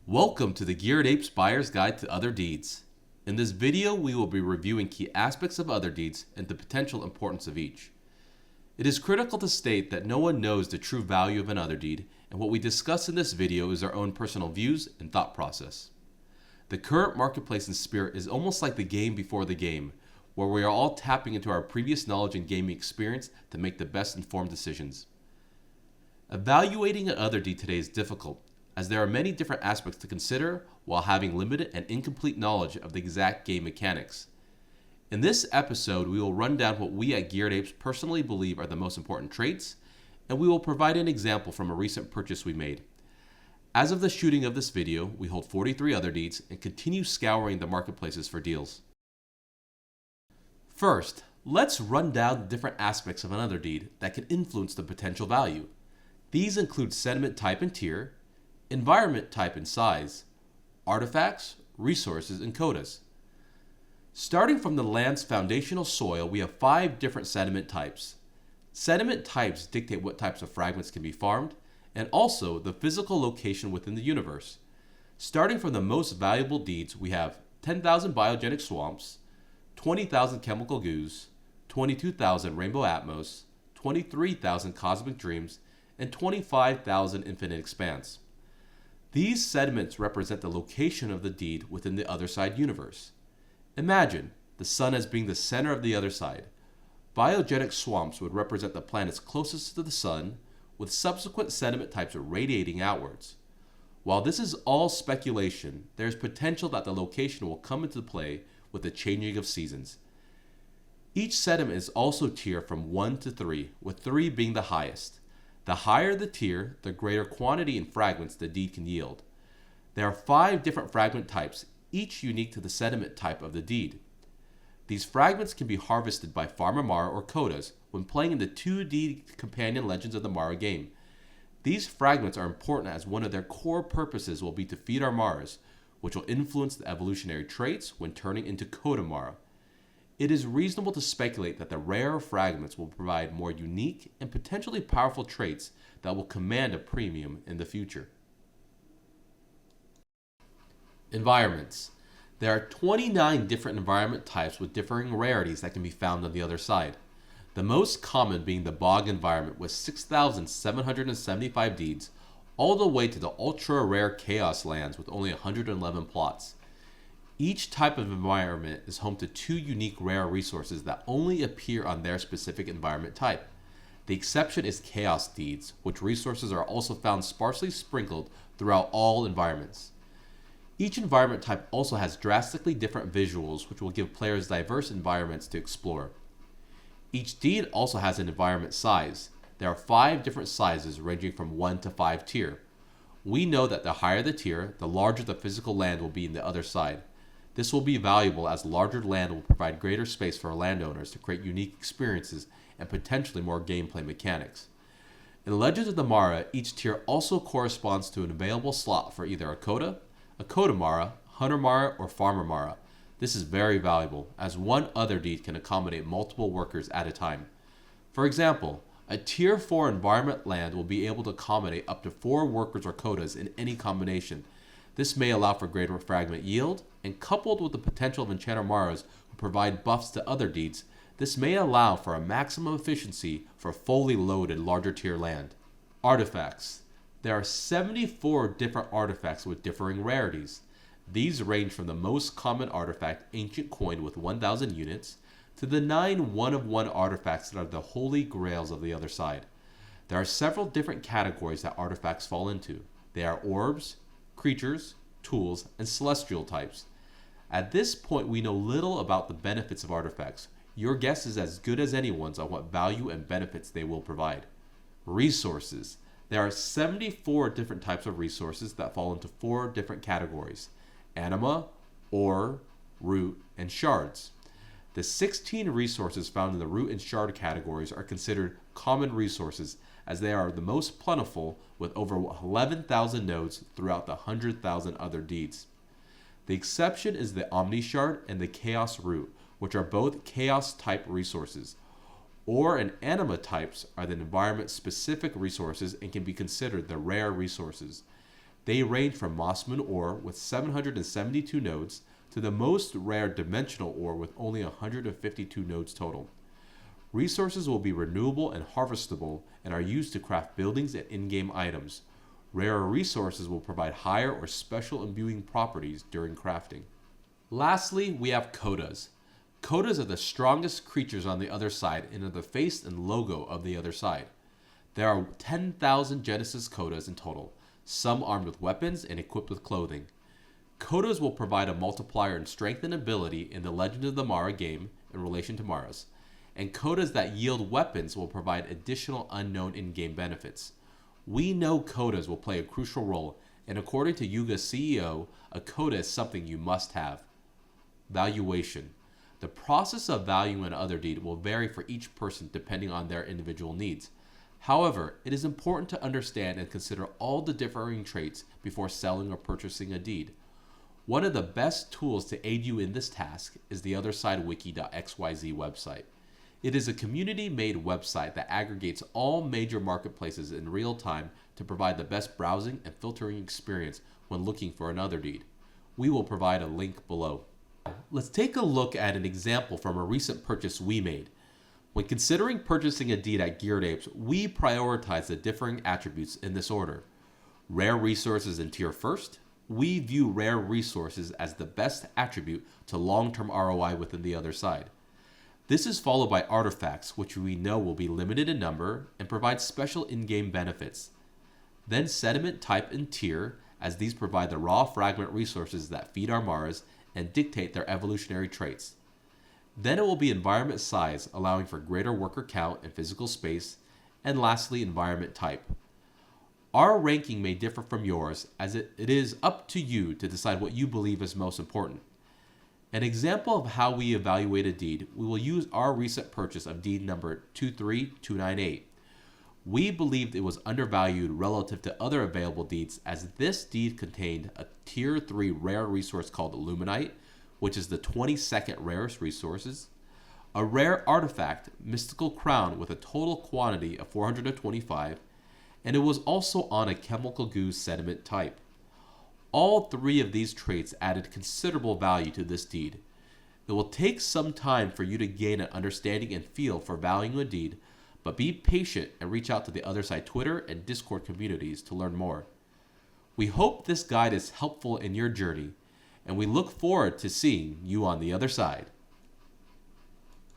Welcome to the Geared Apes Buyer's Guide to Otherdeeds. In this video, we will be reviewing key aspects of Otherdeeds and the potential importance of each. It is critical to state that no one knows the true value of an Otherdeed, and what we discuss in this video is our own personal views and thought process. The current marketplace and spirit is almost like the game before the game, where we are all tapping into our previous knowledge and gaming experience to make the best informed decisions. Evaluating an Otherdeed today is difficult, as there are many different aspects to consider while having limited and incomplete knowledge of the exact game mechanics. In this episode, we will run down what we at Geared Apes personally believe are the most important traits, and we will provide an example from a recent purchase we made. As of the shooting of this video, we hold 43 Otherdeeds and continue scouring the marketplaces for deals. First, let's run down the different aspects of an Otherdeed that can influence the potential value. These include sediment type and tier, environment type and size, artifacts, resources, and codas. Starting from the land's foundational soil, we have 5 different sediment types. Sediment types dictate what types of fragments can be farmed, and also the physical location within the universe. Starting from the most valuable deeds, we have 10,000 biogenic swamps, 20,000 chemical goos, 22,000 rainbow atmos, 23,000 cosmic dreams, and 25,000 infinite expanse. These sediments represent the location of the deed within the Otherside universe. Imagine the sun as being the center of the Otherside. Biogenic swamps would represent the planets closest to the sun, with subsequent sediment types radiating outwards. While this is all speculation, there is potential that the location will come into play with the changing of seasons. Each sediment is also tiered from 1 to 3, with 3 being the highest. The higher the tier, the greater quantity in fragments the deed can yield. There are 5 different fragment types, each unique to the sediment type of the deed. These fragments can be harvested by Farmer Mara or Codas when playing in the 2D companion Legends of the Mara game. These fragments are important as one of their core purposes will be to feed our Maras, which will influence the evolutionary traits when turning into Coda Mara. It is reasonable to speculate that the rarer fragments will provide more unique and potentially powerful traits that will command a premium in the future. Environments. There are 29 different environment types with differing rarities that can be found on the other side. The most common being the bog environment with 6,775 deeds, all the way to the ultra rare chaos lands with only 111 plots. Each type of environment is home to 2 unique rare resources that only appear on their specific environment type. The exception is Chaos Deeds, which resources are also found sparsely sprinkled throughout all environments. Each environment type also has drastically different visuals, which will give players diverse environments to explore. Each deed also has an environment size. There are 5 different sizes ranging from 1 to 5 tier. We know that the higher the tier, the larger the physical land will be in the other side. This will be valuable as larger land will provide greater space for landowners to create unique experiences and potentially more gameplay mechanics. In Legends of the Mara, each tier also corresponds to an available slot for either a Coda Mara, Hunter Mara, or Farmer Mara. This is very valuable, as one Otherdeed can accommodate multiple workers at a time. For example, a Tier 4 environment land will be able to accommodate up to 4 workers or Codas in any combination. This may allow for greater fragment yield, and coupled with the potential of Enchanter Maras who provide buffs to Otherdeeds, this may allow for a maximum efficiency for fully loaded larger tier land. Artifacts. There are 74 different artifacts with differing rarities. These range from the most common artifact, Ancient Coin with 1,000 units, to the 9 one-of-one artifacts that are the holy grails of the other side. There are several different categories that artifacts fall into. They are orbs, creatures, tools, and celestial types. At this point, we know little about the benefits of artifacts. Your guess is as good as anyone's on what value and benefits they will provide. Resources. There are 74 different types of resources that fall into 4 different categories: anima, ore, root, and shards. The 16 resources found in the root and shard categories are considered common resources, as they are the most plentiful, with over 11,000 nodes throughout the 100,000 other deeds. The exception is the Omni Shard and the Chaos Root, which are both Chaos type resources. Ore and anima types are the environment specific resources and can be considered the rare resources. They range from Mossman ore with 772 nodes to the most rare dimensional ore with only 152 nodes total. Resources will be renewable and harvestable and are used to craft buildings and in-game items. Rarer resources will provide higher or special imbuing properties during crafting. Lastly, we have Codas. Codas are the strongest creatures on the other side and are the face and logo of the other side. There are 10,000 Genesis Codas in total, some armed with weapons and equipped with clothing. Codas will provide a multiplier in strength and ability in the Legend of the Mara game in relation to Maras, and Codas that yield weapons will provide additional unknown in-game benefits. We know Codas will play a crucial role, and according to Yuga's CEO, a Coda is something you must have. Valuation. The process of valuing an Otherdeed will vary for each person depending on their individual needs. However, it is important to understand and consider all the differing traits before selling or purchasing a deed. One of the best tools to aid you in this task is the OthersideWiki.xyz website. It is a community-made website that aggregates all major marketplaces in real time to provide the best browsing and filtering experience when looking for an Otherdeed. We will provide a link below. Let's take a look at an example from a recent purchase we made. When considering purchasing a deed at Geared Apes, we prioritize the differing attributes in this order. Rare resources in tier first. We view rare resources as the best attribute to long-term ROI within the other side. This is followed by artifacts, which we know will be limited in number and provide special in-game benefits. Then sediment type and tier, as these provide the raw fragment resources that feed our Maras and dictate their evolutionary traits. Then it will be environment size, allowing for greater worker count and physical space, and lastly environment type. Our ranking may differ from yours, as it is up to you to decide what you believe is most important. An example of how we evaluate a deed, we will use our recent purchase of deed number 23298. We believed it was undervalued relative to other available deeds, as this deed contained a tier 3 rare resource called Illuminite, which is the 22nd rarest resources, a rare artifact, Mystical Crown, with a total quantity of 425, and it was also on a chemical goo sediment type. All three of these traits added considerable value to this deed. It will take some time for you to gain an understanding and feel for valuing a deed, but be patient and reach out to the Otherside Twitter and Discord communities to learn more. We hope this guide is helpful in your journey, and we look forward to seeing you on the other side.